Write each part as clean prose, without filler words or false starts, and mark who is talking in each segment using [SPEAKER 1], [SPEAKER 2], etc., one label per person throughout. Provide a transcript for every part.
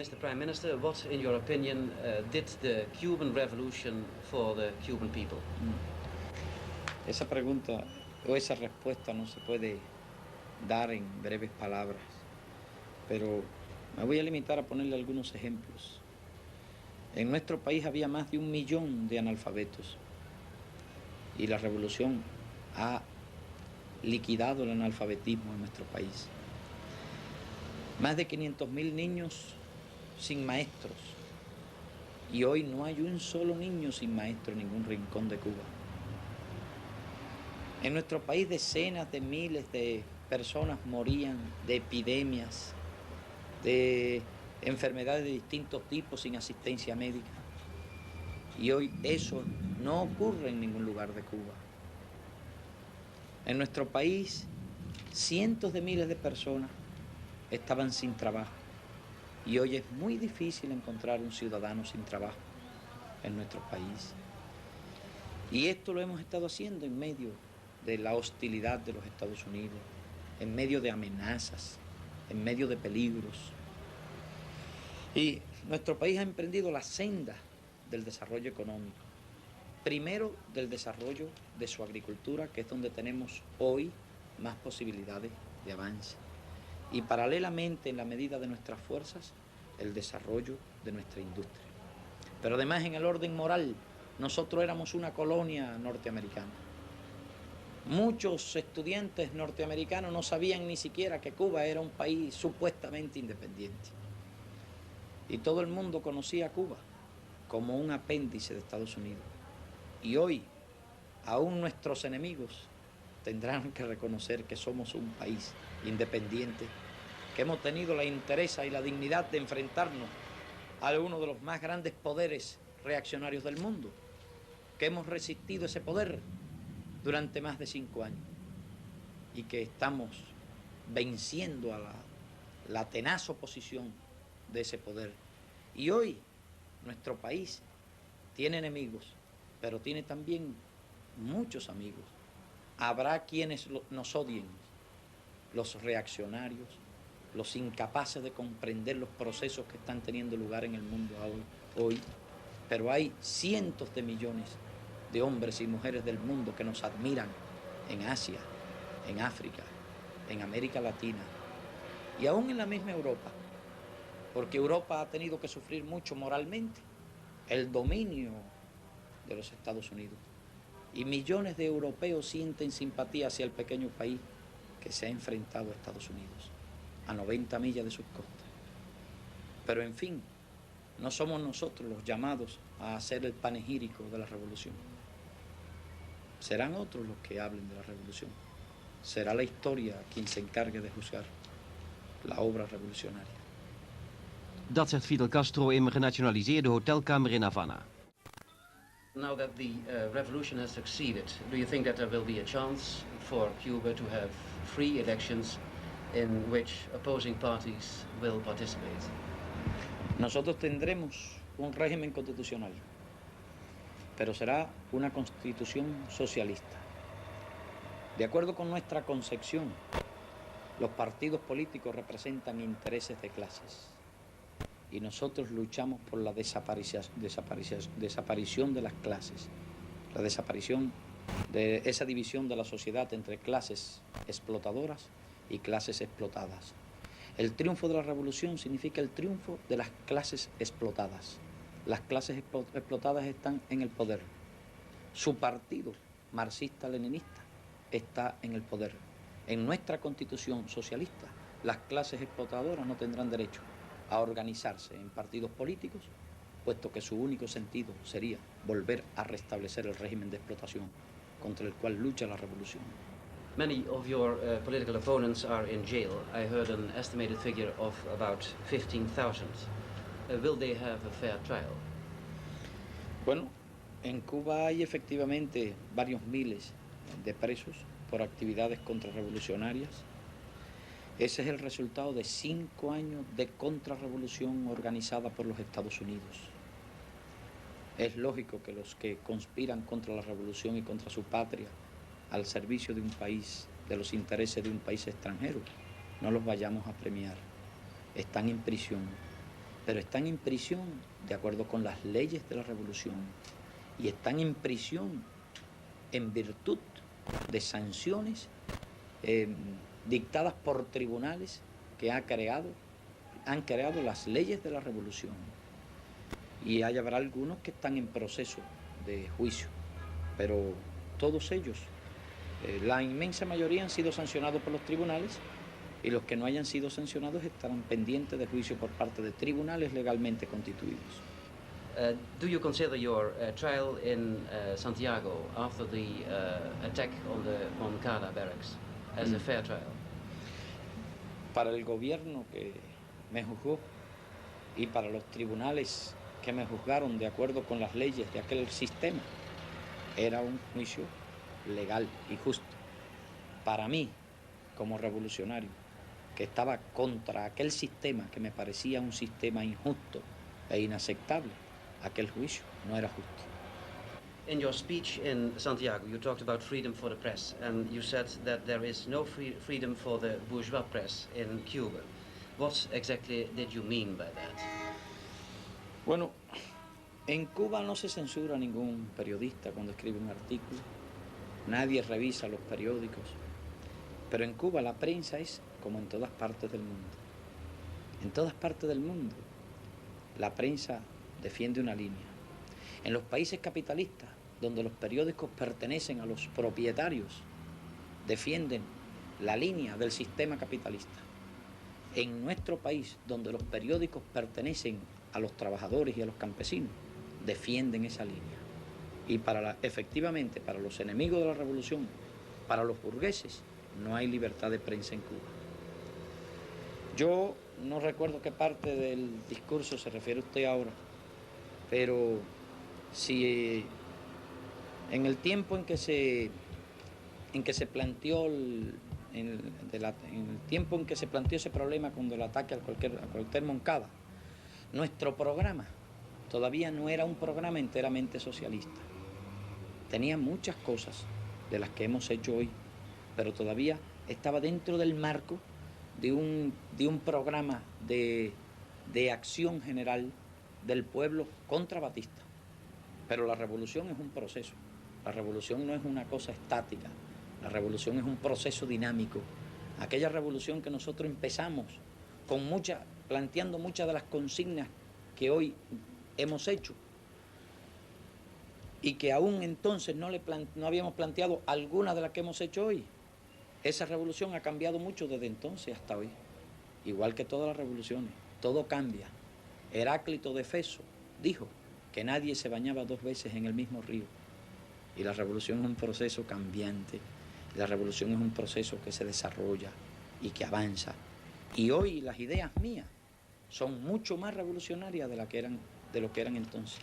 [SPEAKER 1] Mr. Prime Minister, what, in your opinion, did the Cuban Revolution for the Cuban people?
[SPEAKER 2] Esa pregunta o esa respuesta no se puede dar en breves palabras, pero me voy a limitar a ponerle algunos ejemplos. En nuestro país había más de 1 millón de analfabetos y la revolución ha liquidado el analfabetismo en nuestro país. Más de 500.000 niños sin maestros y hoy no hay un solo niño sin maestro en ningún rincón de Cuba. En nuestro país decenas de miles de personas morían de epidemias, de enfermedades de distintos tipos sin asistencia médica. Y hoy eso no ocurre en ningún lugar de Cuba. En nuestro país, cientos de miles de personas estaban sin trabajo. Y hoy es muy difícil encontrar un ciudadano sin trabajo en nuestro país. Y esto lo hemos estado haciendo en medio de la hostilidad de los Estados Unidos, en medio de amenazas, en medio de peligros. Y nuestro país ha emprendido la senda del desarrollo económico. Primero, del desarrollo de su agricultura, que es donde tenemos hoy más posibilidades de avance. Y paralelamente, en la medida de nuestras fuerzas, el desarrollo de nuestra industria. Pero además, en el orden moral, nosotros éramos una colonia norteamericana. Muchos estudiantes norteamericanos no sabían ni siquiera que Cuba era un país supuestamente independiente. Y todo el mundo conocía a Cuba como un apéndice de Estados Unidos. Y hoy, aún nuestros enemigos tendrán que reconocer que somos un país independiente, que hemos tenido la entereza y la dignidad de enfrentarnos a uno de los más grandes poderes reaccionarios del mundo, que hemos resistido ese poder durante más de 5 años y que estamos venciendo a la tenaz oposición de ese poder. Y hoy nuestro país tiene enemigos, pero tiene también muchos amigos. Habrá quienes nos odien, los reaccionarios, los incapaces de comprender los procesos que están teniendo lugar en el mundo hoy, pero hay cientos de millones de hombres y mujeres del mundo que nos admiran en Asia, en África, en América Latina y aún en la misma Europa, porque Europa ha tenido que sufrir mucho moralmente el dominio de los Estados Unidos. Y millones de europeos sienten simpatía hacia el pequeño país que se ha enfrentado a Estados Unidos, a 90 millas de sus costas. Pero en fin, no somos nosotros los llamados a hacer el panegírico de la revolución. Serán otros los que hablen de la revolución. Será la historia quien se encargue de juzgar la obra revolucionaria.
[SPEAKER 3] Dat zegt Fidel Castro in een genationaliseerde hotelkamer in Havana.
[SPEAKER 1] Now that the revolution has succeeded, do you think that there will be a chance for Cuba to have free elections in which opposing parties will participate?
[SPEAKER 2] Nosotros tendremos un régimen constitucional, pero será una constitución socialista. De acuerdo con nuestra concepción, los partidos políticos representan intereses de clases y nosotros luchamos por la desaparición de las clases, la desaparición de esa división de la sociedad entre clases explotadoras y clases explotadas. El triunfo de la revolución significa el triunfo de las clases explotadas. Las clases explotadas están en el poder. Su partido, marxista-leninista, está en el poder. En nuestra constitución socialista, las clases explotadoras no tendrán derecho a organizarse en partidos políticos, puesto que su único sentido sería volver a restablecer el régimen de explotación contra el cual lucha la revolución.
[SPEAKER 1] Many of your political opponents are in jail. I heard an estimated figure of about 15,000. Will they have a fair trial?
[SPEAKER 2] Bueno, en Cuba hay efectivamente varios miles de presos por actividades contrarrevolucionarias. Ese es el resultado de 5 años de contrarrevolución organizada por los Estados Unidos. Es lógico que los que conspiran contra la revolución y contra su patria al servicio de un país, de los intereses de un país extranjero, no los vayamos a premiar. Están en prisión pero están en prisión de acuerdo con las leyes de la revolución y están en prisión en virtud de sanciones dictadas por tribunales que han creado las leyes de la revolución. Y habrá algunos que están en proceso de juicio, pero todos ellos, la inmensa mayoría han sido sancionados por los tribunales, y los que no hayan sido sancionados estarán pendientes de juicio por parte de tribunales legalmente constituidos.
[SPEAKER 1] Do you consider your trial in Santiago after the attack on the Moncada barracks as a fair trial?
[SPEAKER 2] Para el gobierno que me juzgó y para los tribunales que me juzgaron de acuerdo con las leyes de aquel sistema, era un juicio legal y justo. Para mí, como revolucionario, que estaba contra aquel sistema que me parecía un sistema injusto e inaceptable, aquel juicio no era justo.
[SPEAKER 1] In your speech in Santiago, you talked about freedom for the press, and you said that there is no freedom for the bourgeois press in Cuba. What exactly did you mean by that?
[SPEAKER 2] Bueno, en Cuba no se censura a ningún periodista cuando escribe un artículo, nadie revisa los periódicos, pero en Cuba la prensa es como en todas partes del mundo. En todas partes del mundo la prensa defiende una línea. En los países capitalistas, donde los periódicos pertenecen a los propietarios, defienden la línea del sistema capitalista. En nuestro país, donde los periódicos pertenecen a los trabajadores y a los campesinos, defienden esa línea. Y efectivamente, para los enemigos de la revolución, para los burgueses, no hay libertad de prensa en Cuba. Yo no recuerdo qué parte del discurso se refiere usted ahora, pero si en el tiempo en que se planteó ese problema con el ataque al cuartel Moncada, nuestro programa todavía no era un programa enteramente socialista. Tenía muchas cosas de las que hemos hecho hoy, pero todavía estaba dentro del marco de un programa de acción general del pueblo contra Batista. Pero la revolución es un proceso. La revolución no es una cosa estática. La revolución es un proceso dinámico. Aquella revolución que nosotros empezamos planteando muchas de las consignas que hoy hemos hecho y que aún entonces no habíamos planteado algunas de las que hemos hecho hoy. Esa revolución ha cambiado mucho desde entonces hasta hoy, igual que todas las revoluciones, todo cambia. Heráclito de Éfeso dijo que nadie se bañaba 2 veces en el mismo río, y la revolución es un proceso cambiante, la revolución es un proceso que se desarrolla y que avanza, y hoy las ideas mías son mucho más revolucionarias de lo que eran entonces.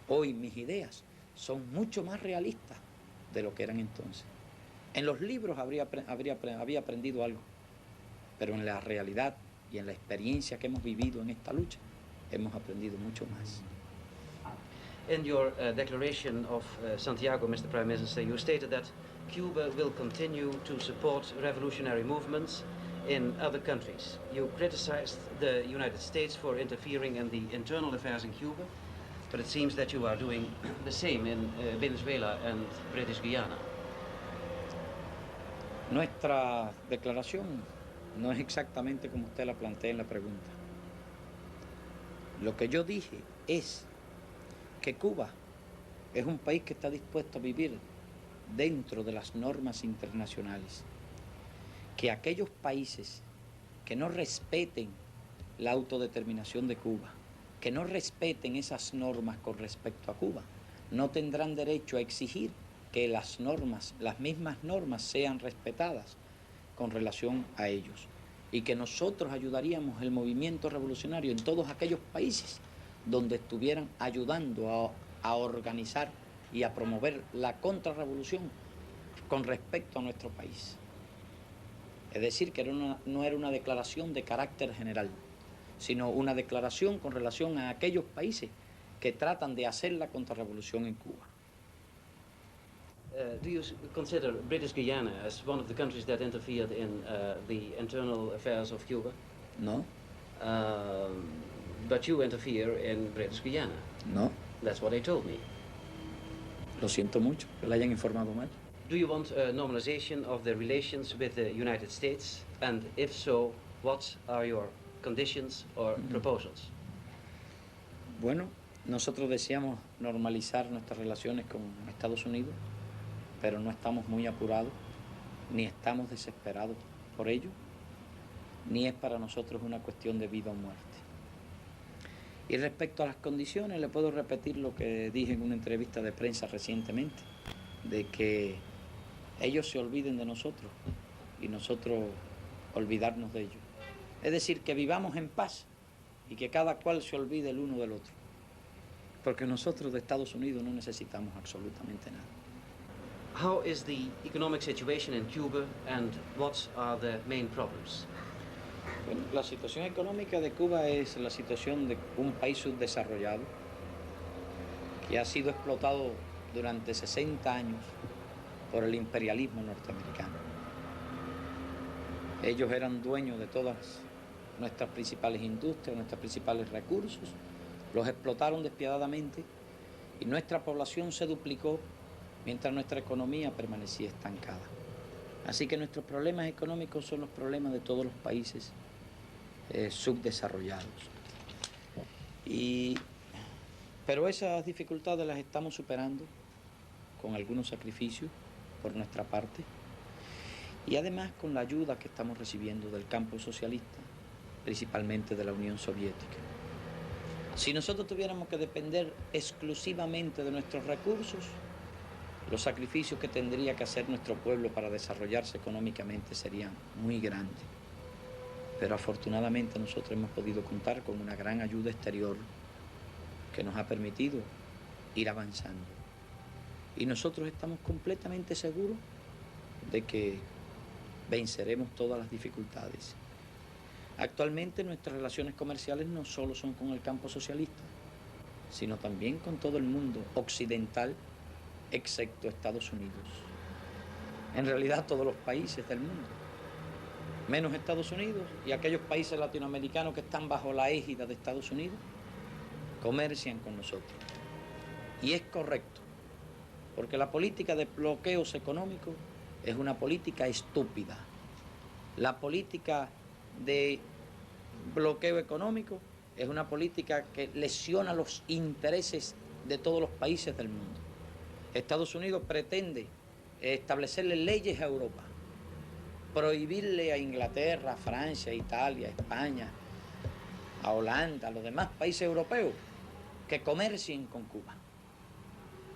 [SPEAKER 2] Hoy mis ideas son mucho más realistas de lo que eran entonces. En los libros había aprendido algo, pero en la realidad y en la experiencia que hemos vivido en esta lucha, hemos aprendido mucho más.
[SPEAKER 1] In your declaration of Santiago, Mr. Prime Minister, you stated that Cuba will continue to support revolutionary movements in other countries. You criticized the United States for interfering in the internal affairs in Cuba, but it seems that you are doing the same in Venezuela and British Guiana.
[SPEAKER 2] Nuestra declaración no es exactamente como usted la plantea en la pregunta. Lo que yo dije es que Cuba es un país que está dispuesto a vivir dentro de las normas internacionales, que aquellos países que no respeten la autodeterminación de Cuba, que no respeten esas normas con respecto a Cuba, no tendrán derecho a exigir que las mismas normas sean respetadas con relación a ellos, y que nosotros ayudaríamos el movimiento revolucionario en todos aquellos países donde estuvieran ayudando a organizar y a promover la contrarrevolución con respecto a nuestro país. Es decir, que no era una declaración de carácter general, sino una declaración con relación a aquellos países que tratan de hacer la contrarrevolución en Cuba.
[SPEAKER 1] Do you consider British Guiana as one of the countries that interfered in the internal affairs of Cuba?
[SPEAKER 2] No.
[SPEAKER 1] But you interfere in British Guyana.
[SPEAKER 2] No,
[SPEAKER 1] That's what they told me.
[SPEAKER 2] lo siento mucho que le hayan informado mal.
[SPEAKER 1] Do you want a normalization of the relations with the United States? And if so, what are your conditions or proposals?
[SPEAKER 2] Bueno, nosotros deseamos normalizar nuestras relaciones con Estados Unidos, pero no estamos muy apurados, ni estamos desesperados por ello, ni es para nosotros una cuestión de vida o muerte. Y respecto a las condiciones, le puedo repetir lo que dije en una entrevista de prensa recientemente, de que ellos se olviden de nosotros y nosotros olvidarnos de ellos. Es decir, que vivamos en paz y que cada cual se olvide el uno del otro. Porque nosotros de Estados Unidos no necesitamos absolutamente nada.
[SPEAKER 1] How is the economic situation in Cuba and what are the main problems?
[SPEAKER 2] Bueno, la situación económica de Cuba es la situación de un país subdesarrollado que ha sido explotado durante 60 años por el imperialismo norteamericano. Ellos eran dueños de todas nuestras principales industrias, nuestros principales recursos, los explotaron despiadadamente y nuestra población se duplicó mientras nuestra economía permanecía estancada. Así que nuestros problemas económicos son los problemas de todos los países subdesarrollados. Pero esas dificultades las estamos superando con algunos sacrificios por nuestra parte y además con la ayuda que estamos recibiendo del campo socialista, principalmente de la Unión Soviética. Si nosotros tuviéramos que depender exclusivamente de nuestros recursos, los sacrificios que tendría que hacer nuestro pueblo para desarrollarse económicamente serían muy grandes. Pero afortunadamente nosotros hemos podido contar con una gran ayuda exterior que nos ha permitido ir avanzando. Y nosotros estamos completamente seguros de que venceremos todas las dificultades. Actualmente nuestras relaciones comerciales no solo son con el campo socialista, sino también con todo el mundo occidental, excepto Estados Unidos. En realidad todos los países del mundo, menos Estados Unidos y aquellos países latinoamericanos que están bajo la égida de Estados Unidos, comercian con nosotros. Y es correcto, porque la política de bloqueos económicos es una política estúpida. La política de bloqueo económico es una política que lesiona los intereses de todos los países del mundo. Estados Unidos pretende establecerle leyes a Europa, prohibirle a Inglaterra, a Francia, a Italia, a España, a Holanda, a los demás países europeos que comercien con Cuba.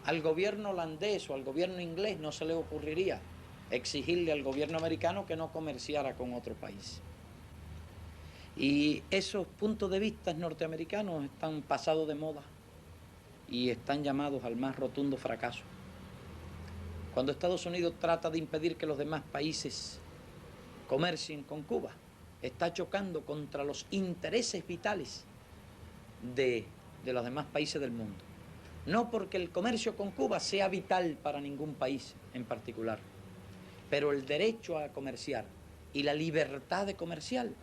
[SPEAKER 2] Al gobierno holandés o al gobierno inglés no se le ocurriría exigirle al gobierno americano que no comerciara con otro país. Y esos puntos de vista norteamericanos están pasados de moda y están llamados al más rotundo fracaso. Cuando Estados Unidos trata de impedir que los demás países comercien con Cuba, está chocando contra los intereses vitales de los demás países del mundo. No porque el comercio con Cuba sea vital para ningún país en particular, pero el derecho a comerciar y la libertad de comercial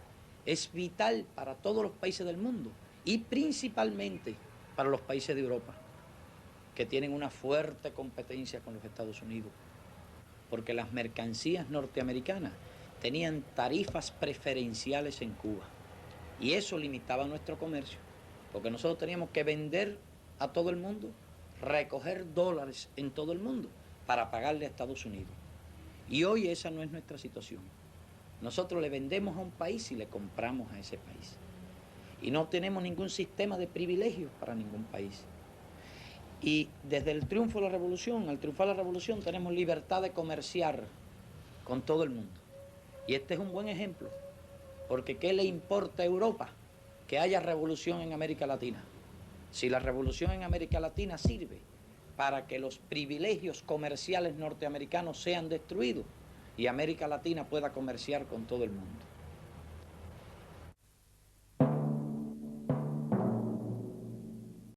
[SPEAKER 2] es vital para todos los países del mundo y principalmente para los países de Europa, que tienen una fuerte competencia con los Estados Unidos, porque las mercancías norteamericanas tenían tarifas preferenciales en Cuba y eso limitaba nuestro comercio, porque nosotros teníamos que vender a todo el mundo, recoger dólares en todo el mundo para pagarle a Estados Unidos. Y hoy esa no es nuestra situación. Nosotros le vendemos a un país y le compramos a ese país. Y no tenemos ningún sistema de privilegios para ningún país. Y desde el triunfo de la revolución, al triunfar la revolución, tenemos libertad de comerciar con todo el mundo. Y este es un buen ejemplo, porque ¿qué le importa a Europa que haya revolución en América Latina? Si la revolución en América Latina sirve para que los privilegios comerciales norteamericanos sean destruidos y América Latina pueda comerciar con todo el mundo.